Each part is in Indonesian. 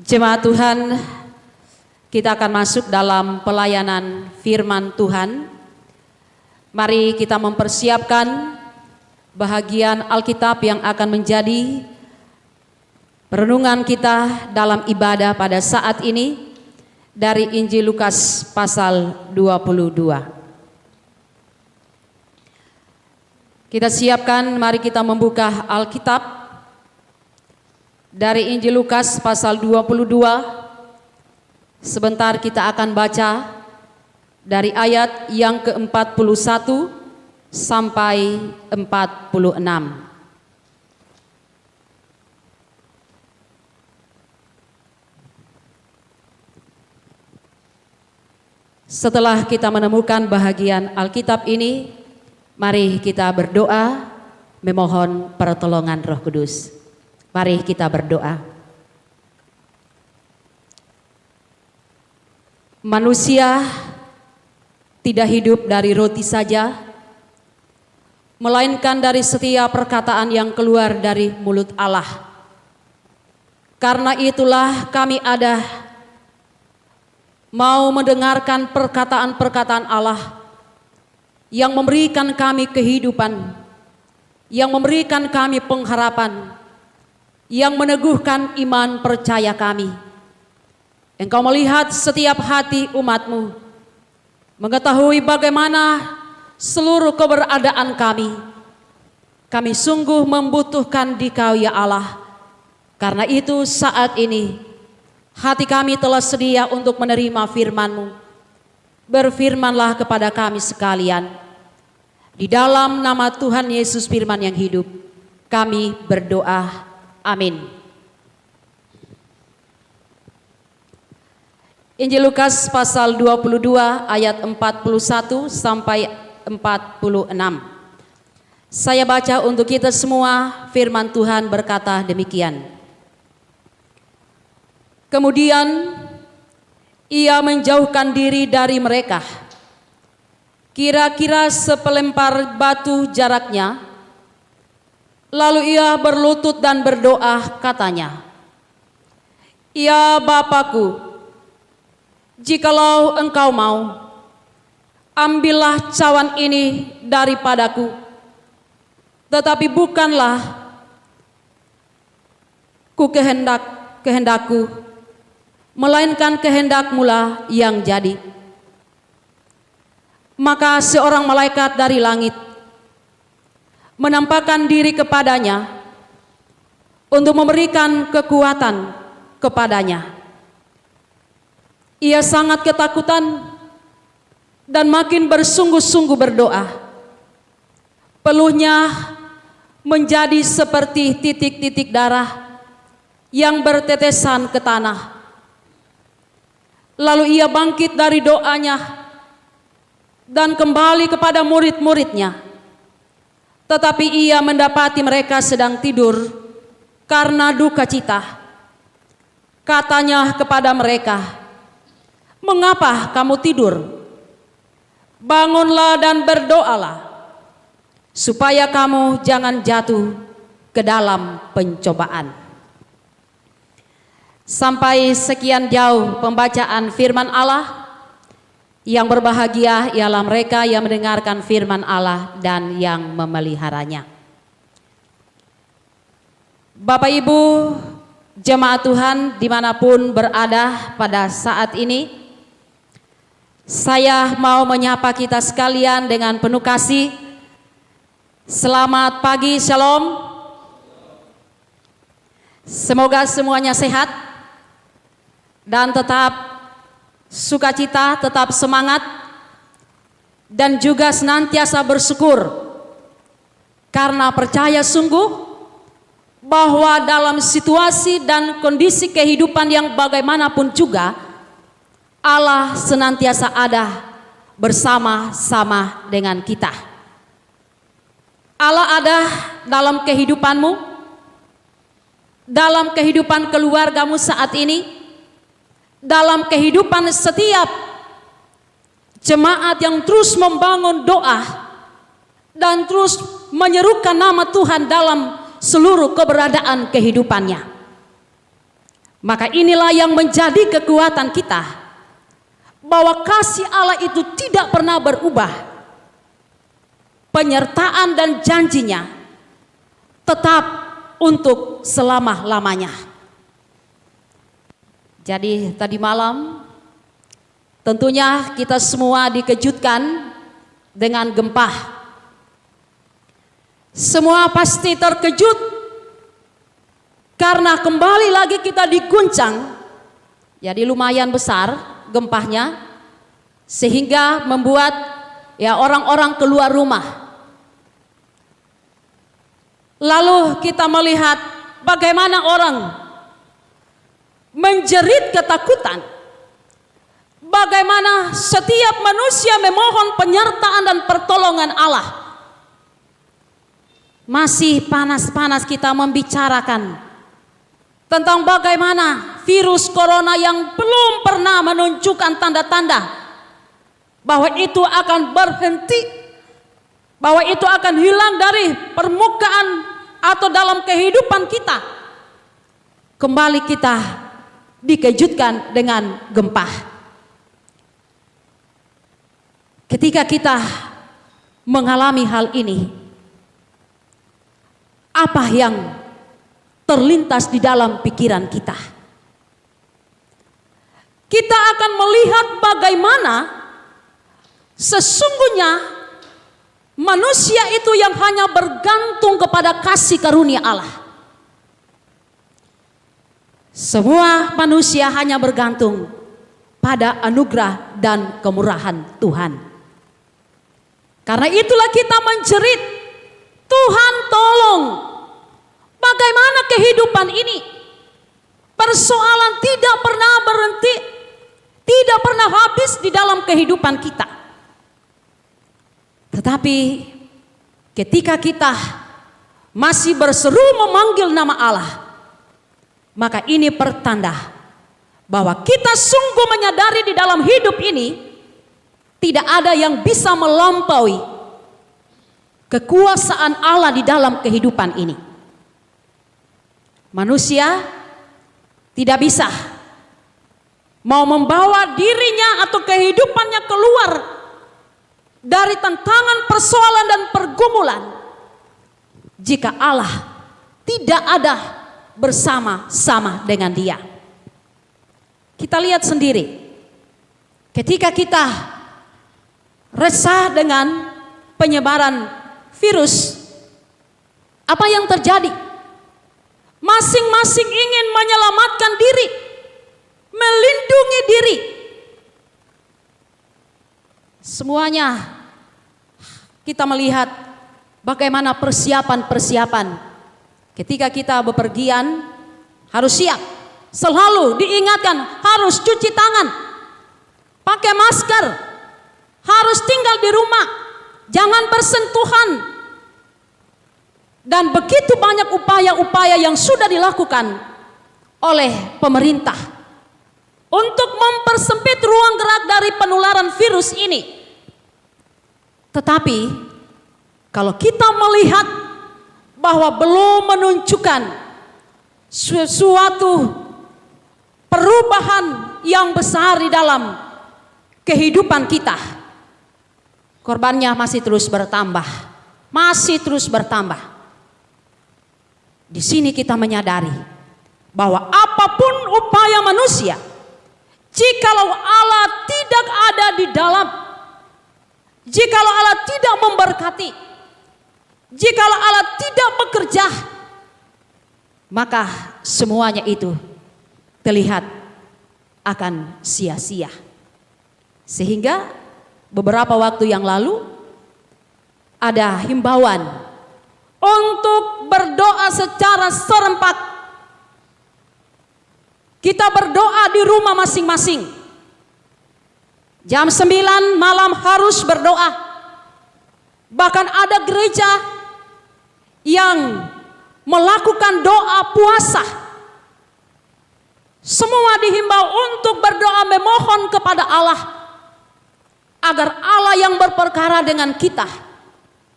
Jemaat Tuhan, kita akan masuk dalam pelayanan firman Tuhan. Mari kita mempersiapkan bahagian Alkitab yang akan menjadi renungan kita dalam ibadah pada saat ini dari Injil Lukas pasal 22. Kita siapkan, mari kita membuka Alkitab dari Injil Lukas pasal 22. Sebentar kita akan baca dari ayat yang ke-41 sampai 46. Setelah kita menemukan bahagian Alkitab ini, mari kita berdoa memohon pertolongan Roh Kudus. Mari kita berdoa. Manusia tidak hidup dari roti saja, melainkan dari setiap perkataan yang keluar dari mulut Allah. Karena itulah kami ada mau mendengarkan perkataan-perkataan Allah yang memberikan kami kehidupan, yang memberikan kami pengharapan, yang meneguhkan iman percaya kami. Engkau melihat setiap hati umat-Mu, mengetahui bagaimana seluruh keberadaan kami. Kami sungguh membutuhkan Dikau ya Allah. Karena itu saat ini hati kami telah sedia untuk menerima firman-Mu. Berfirmanlah kepada kami sekalian. Di dalam nama Tuhan Yesus Firman yang hidup, kami berdoa. Amin. Injil Lukas pasal 22 ayat 41 sampai 46. Saya baca untuk kita semua. Firman Tuhan berkata demikian. Kemudian ia menjauhkan diri dari mereka, kira-kira sepelempar batu jaraknya. Lalu ia berlutut dan berdoa, katanya, "Ya Bapakku, jikalau Engkau mau, ambillah cawan ini daripadaku. Tetapi bukanlah kehendakku, melainkan kehendak-Mu lah yang jadi." Maka seorang malaikat dari langit menampakkan diri kepadanya untuk memberikan kekuatan kepadanya. Ia sangat ketakutan dan makin bersungguh-sungguh berdoa. Peluhnya menjadi seperti titik-titik darah yang bertetesan ke tanah. Lalu ia bangkit dari doanya dan kembali kepada murid-muridnya. Tetapi ia mendapati mereka sedang tidur karena duka cita. Katanya kepada mereka, "Mengapa kamu tidur? Bangunlah dan berdoalah, supaya kamu jangan jatuh ke dalam pencobaan." Sampai sekian jauh pembacaan firman Allah. Yang berbahagia ialah mereka yang mendengarkan firman Allah dan yang memeliharanya. Bapak Ibu jemaat Tuhan dimanapun berada pada saat ini, saya mau menyapa kita sekalian dengan penuh kasih. Selamat pagi, shalom. Semoga semuanya sehat dan tetap sukacita, tetap semangat, dan juga senantiasa bersyukur, karena percaya sungguh bahwa dalam situasi dan kondisi kehidupan yang bagaimanapun juga, Allah senantiasa ada bersama-sama dengan kita. Allah ada dalam kehidupanmu, dalam kehidupan keluargamu saat ini, dalam kehidupan setiap jemaat yang terus membangun doa dan terus menyerukan nama Tuhan dalam seluruh keberadaan kehidupannya. Maka inilah yang menjadi kekuatan kita, bahwa kasih Allah itu tidak pernah berubah. Penyertaan dan janjinya tetap untuk selama-lamanya. Jadi tadi malam tentunya kita semua dikejutkan dengan gempa. Semua pasti terkejut karena kembali lagi kita diguncang. Jadi lumayan besar gempanya, sehingga membuat ya orang-orang keluar rumah. Lalu kita melihat bagaimana orang menjerit ketakutan, bagaimana setiap manusia memohon penyertaan dan pertolongan Allah. Masih panas-panas kita membicarakan tentang bagaimana virus corona yang belum pernah menunjukkan tanda-tanda bahwa itu akan berhenti, bahwa itu akan hilang dari permukaan atau dalam kehidupan kita. Kembali kita dikejutkan dengan gempa. Ketika kita mengalami hal ini, apa yang terlintas di dalam pikiran kita? Kita akan melihat bagaimana sesungguhnya manusia itu yang hanya bergantung kepada kasih karunia Allah. Semua manusia hanya bergantung pada anugerah dan kemurahan Tuhan. Karena itulah kita menjerit, Tuhan tolong. Bagaimana kehidupan ini? Persoalan tidak pernah berhenti, tidak pernah habis di dalam kehidupan kita. Tetapi ketika kita masih berseru memanggil nama Allah, maka ini pertanda bahwa kita sungguh menyadari di dalam hidup ini tidak ada yang bisa melampaui kekuasaan Allah di dalam kehidupan ini. Manusia tidak bisa mau membawa dirinya atau kehidupannya keluar dari tantangan, persoalan dan pergumulan jika Allah tidak ada bersama-sama dengan dia. Kita lihat sendiri, ketika kita resah dengan penyebaran virus, apa yang terjadi? Masing-masing ingin menyelamatkan diri, melindungi diri. Semuanya kita melihat bagaimana persiapan-persiapan. Ketika kita bepergian harus siap, selalu diingatkan harus cuci tangan, pakai masker, harus tinggal di rumah, jangan bersentuhan. Dan begitu banyak upaya-upaya yang sudah dilakukan oleh pemerintah untuk mempersempit ruang gerak dari penularan virus ini. Tetapi kalau kita melihat bahwa belum menunjukkan sesuatu perubahan yang besar di dalam kehidupan kita, korbannya masih terus bertambah, masih terus bertambah. Di sini kita menyadari bahwa apapun upaya manusia, jikalau Allah tidak ada di dalam, jikalau Allah tidak memberkati, jikalau Allah tidak bekerja, maka semuanya itu terlihat akan sia-sia. Sehingga beberapa waktu yang lalu ada himbauan untuk berdoa secara serempak. Kita berdoa di rumah masing-masing. Jam 9 malam harus berdoa. Bahkan ada gereja yang melakukan doa puasa. Semua dihimbau untuk berdoa memohon kepada Allah agar Allah yang berperkara dengan kita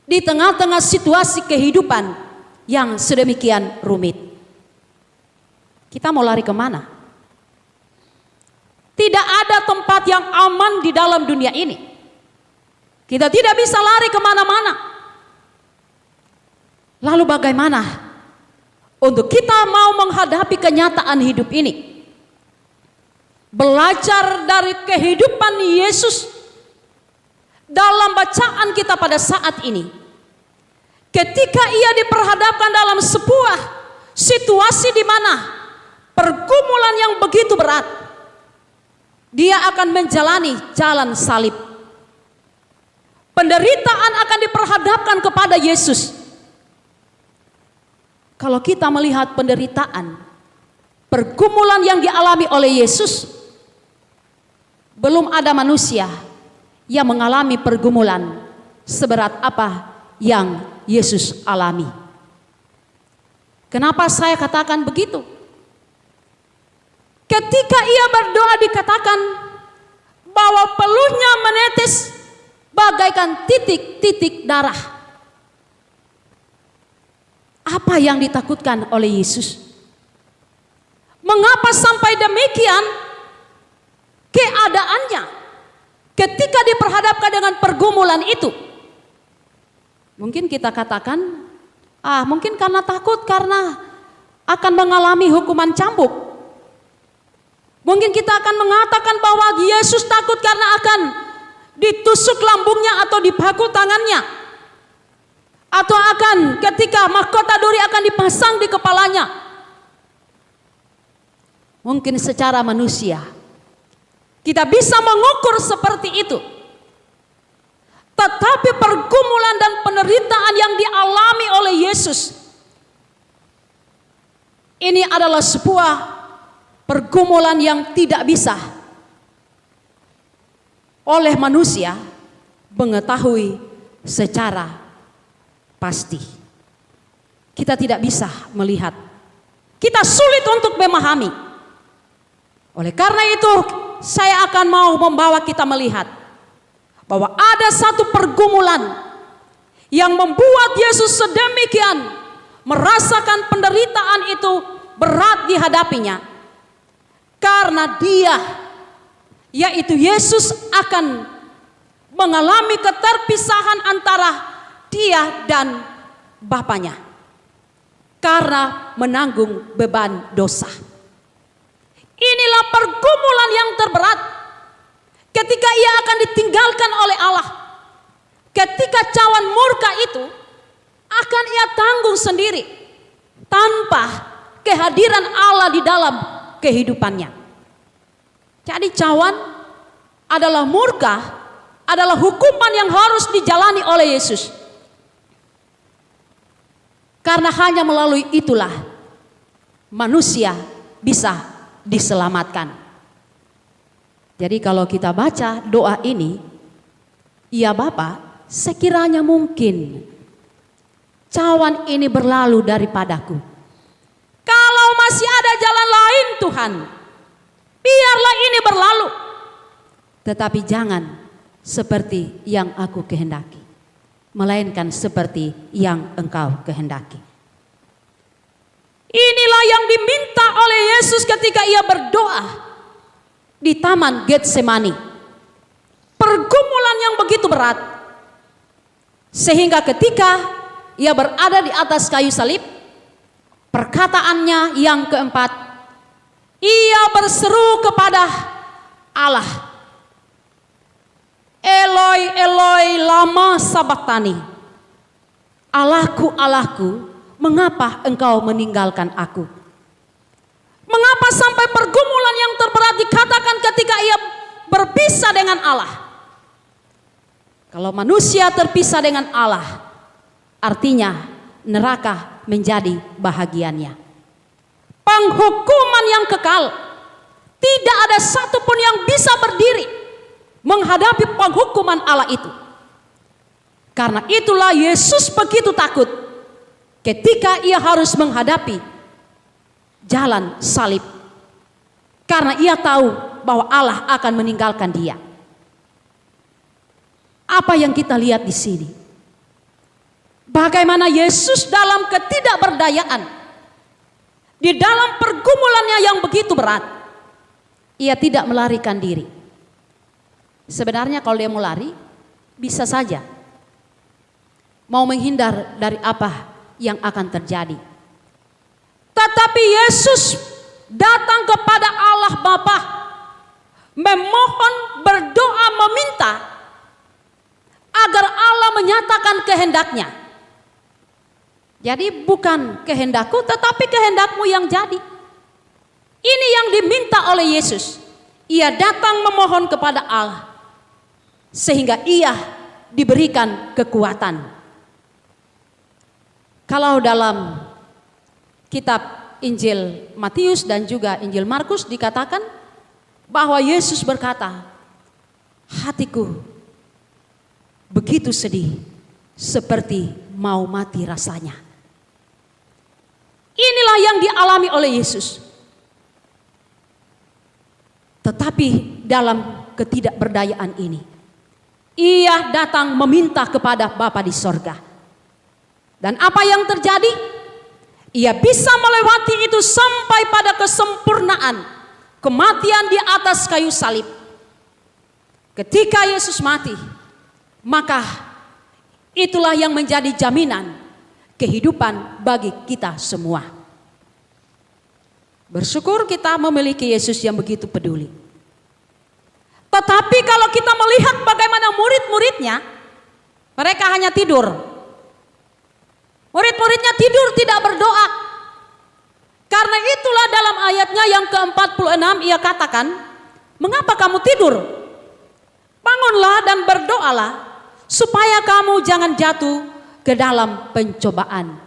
di tengah-tengah situasi kehidupan yang sedemikian rumit. Kita mau lari kemana? Tidak ada tempat yang aman di dalam dunia ini. Kita tidak bisa lari kemana-mana. Lalu bagaimana untuk kita mau menghadapi kenyataan hidup ini? Belajar dari kehidupan Yesus dalam bacaan kita pada saat ini. Ketika ia diperhadapkan dalam sebuah situasi di mana pergumulan yang begitu berat, dia akan menjalani jalan salib. Penderitaan akan diperhadapkan kepada Yesus. Kalau kita melihat penderitaan, pergumulan yang dialami oleh Yesus, belum ada manusia yang mengalami pergumulan seberat apa yang Yesus alami. Kenapa saya katakan begitu? Ketika ia berdoa dikatakan bahwa peluhnya menetes bagaikan titik-titik darah. Apa yang ditakutkan oleh Yesus? Mengapa sampai demikian keadaannya ketika diperhadapkan dengan pergumulan itu? Mungkin kita katakan, mungkin karena takut karena akan mengalami hukuman cambuk. Mungkin kita akan mengatakan bahwa Yesus takut karena akan ditusuk lambungnya atau dipakul tangannya. Atau akan ketika mahkota duri akan dipasang di kepalanya. Mungkin secara manusia kita bisa mengukur seperti itu. Tetapi pergumulan dan penderitaan yang dialami oleh Yesus, ini adalah sebuah pergumulan yang tidak bisa oleh manusia mengetahui secara pasti. Kita tidak bisa melihat. Kita sulit untuk memahami. Oleh karena itu, saya akan mau membawa kita melihat bahwa ada satu pergumulan yang membuat Yesus sedemikian merasakan penderitaan itu berat dihadapinya. Karena dia, yaitu Yesus, akan mengalami keterpisahan antara dia dan Bapaknya karena menanggung beban dosa. Inilah pergumulan yang terberat ketika ia akan ditinggalkan oleh Allah. Ketika cawan murka itu akan ia tanggung sendiri tanpa kehadiran Allah di dalam kehidupannya. Jadi cawan adalah murka, adalah hukuman yang harus dijalani oleh Yesus. Karena hanya melalui itulah manusia bisa diselamatkan. Jadi kalau kita baca doa ini, ya Bapa, sekiranya mungkin cawan ini berlalu daripadaku. Kalau masih ada jalan lain Tuhan, biarlah ini berlalu. Tetapi jangan seperti yang aku kehendaki, melainkan seperti yang Engkau kehendaki. Inilah yang diminta oleh Yesus ketika ia berdoa di Taman Getsemani. Pergumulan yang begitu berat, sehingga ketika ia berada di atas kayu salib, perkataannya yang keempat, ia berseru kepada Allah, Eloi, Eloi, lama sabachthani. Allahku, Allahku, mengapa engkau meninggalkan aku? Mengapa sampai pergumulan yang terberat dikatakan ketika ia berpisah dengan Allah? Kalau manusia terpisah dengan Allah, artinya neraka menjadi bahagiannya. Penghukuman yang kekal, tidak ada satupun yang bisa berdiri menghadapi penghukuman Allah itu. Karena itulah Yesus begitu takut ketika ia harus menghadapi jalan salib. Karena ia tahu bahwa Allah akan meninggalkan dia. Apa yang kita lihat di sini? Bagaimana Yesus dalam ketidakberdayaan, di dalam pergumulannya yang begitu berat, Ia tidak melarikan diri. Sebenarnya kalau dia mau lari, bisa saja. Mau menghindar dari apa yang akan terjadi. Tetapi Yesus datang kepada Allah Bapa, memohon, berdoa, meminta agar Allah menyatakan kehendaknya. Jadi bukan kehendakku, tetapi kehendakmu yang jadi. Ini yang diminta oleh Yesus. Ia datang memohon kepada Allah, sehingga ia diberikan kekuatan. Kalau dalam kitab Injil Matius dan juga Injil Markus dikatakan bahwa Yesus berkata, hatiku begitu sedih seperti mau mati rasanya. Inilah yang dialami oleh Yesus. Tetapi dalam ketidakberdayaan ini, ia datang meminta kepada Bapa di sorga. Dan apa yang terjadi? Ia bisa melewati itu sampai pada kesempurnaan kematian di atas kayu salib. Ketika Yesus mati, maka itulah yang menjadi jaminan kehidupan bagi kita semua. Bersyukur kita memiliki Yesus yang begitu peduli. Tetapi kalau kita melihat bagaimana murid-muridnya, mereka hanya tidur. Murid-muridnya tidur, tidak berdoa. Karena itulah dalam ayatnya yang ke-46 ia katakan, mengapa kamu tidur? Bangunlah dan berdoalah, supaya kamu jangan jatuh ke dalam pencobaan.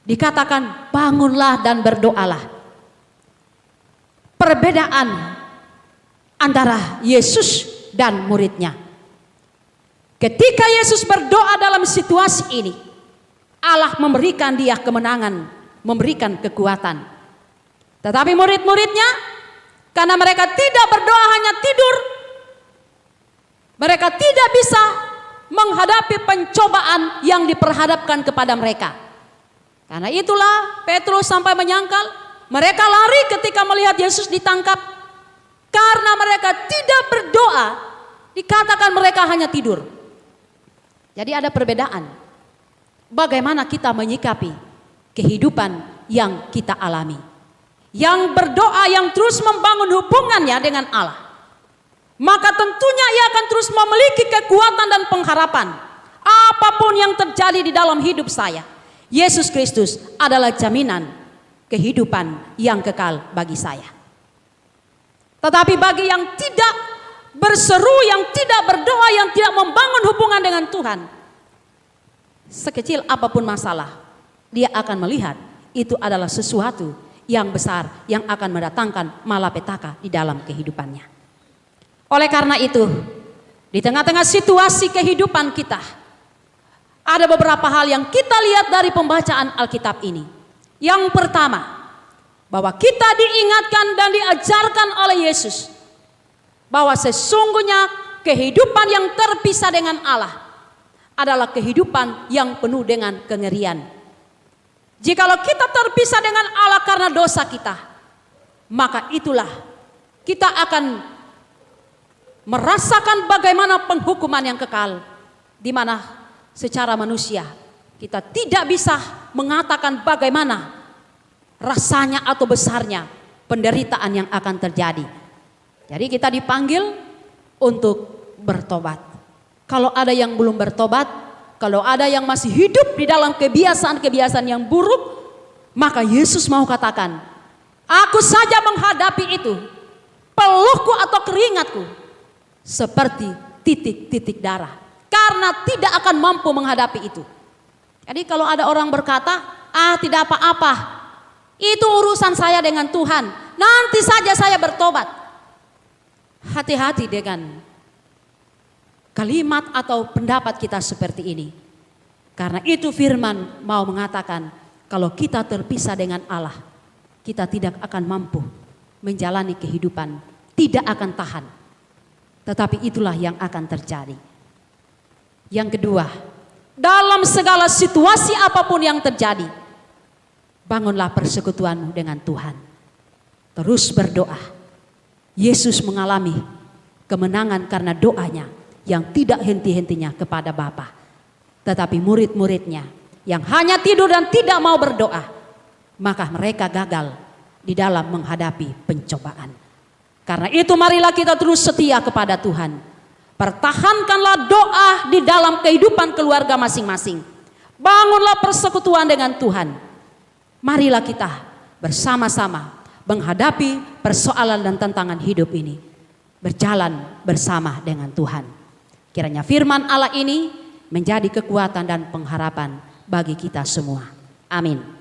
Dikatakan bangunlah dan berdoalah. Perbedaan antara Yesus dan muridnya. Ketika Yesus berdoa dalam situasi ini, Allah memberikan dia kemenangan, memberikan kekuatan. Tetapi murid-muridnya, karena mereka tidak berdoa, hanya tidur, mereka tidak bisa menghadapi pencobaan yang diperhadapkan kepada mereka. Karena itulah Petrus sampai menyangkal, mereka lari ketika melihat Yesus ditangkap. Karena mereka tidak berdoa, dikatakan mereka hanya tidur. Jadi ada perbedaan. Bagaimana kita menyikapi kehidupan yang kita alami. Yang berdoa, yang terus membangun hubungannya dengan Allah. Maka tentunya ia akan terus memiliki kekuatan dan pengharapan. Apapun yang terjadi di dalam hidup saya, Yesus Kristus adalah jaminan kehidupan yang kekal bagi saya. Tetapi bagi yang tidak berseru, yang tidak berdoa, yang tidak membangun hubungan dengan Tuhan, sekecil apapun masalah, dia akan melihat itu adalah sesuatu yang besar yang akan mendatangkan malapetaka di dalam kehidupannya. Oleh karena itu, di tengah-tengah situasi kehidupan kita, ada beberapa hal yang kita lihat dari pembacaan Alkitab ini. Yang pertama, bahwa kita diingatkan dan diajarkan oleh Yesus bahwa sesungguhnya kehidupan yang terpisah dengan Allah adalah kehidupan yang penuh dengan kengerian. Jikalau kita terpisah dengan Allah karena dosa kita, maka itulah kita akan merasakan bagaimana penghukuman yang kekal, di mana secara manusia kita tidak bisa mengatakan bagaimana rasanya atau besarnya penderitaan yang akan terjadi. Jadi kita dipanggil untuk bertobat. Kalau ada yang belum bertobat, kalau ada yang masih hidup di dalam kebiasaan-kebiasaan yang buruk, maka Yesus mau katakan, aku saja menghadapi itu, peluhku atau keringatku seperti titik-titik darah, karena tidak akan mampu menghadapi itu. Jadi kalau ada orang berkata, tidak apa-apa, itu urusan saya dengan Tuhan, nanti saja saya bertobat. Hati-hati dengan kalimat atau pendapat kita seperti ini. Karena itu firman mau mengatakan, kalau kita terpisah dengan Allah, kita tidak akan mampu menjalani kehidupan, tidak akan tahan. Tetapi itulah yang akan terjadi. Yang kedua, dalam segala situasi apapun yang terjadi, bangunlah persekutuanmu dengan Tuhan. Terus berdoa. Yesus mengalami kemenangan karena doanya yang tidak henti-hentinya kepada Bapa. Tetapi murid-muridnya yang hanya tidur dan tidak mau berdoa, maka mereka gagal di dalam menghadapi pencobaan. Karena itu marilah kita terus setia kepada Tuhan. Pertahankanlah doa di dalam kehidupan keluarga masing-masing. Bangunlah persekutuan dengan Tuhan. Marilah kita bersama-sama menghadapi persoalan dan tantangan hidup ini. Berjalan bersama dengan Tuhan. Kiranya firman Allah ini menjadi kekuatan dan pengharapan bagi kita semua. Amin.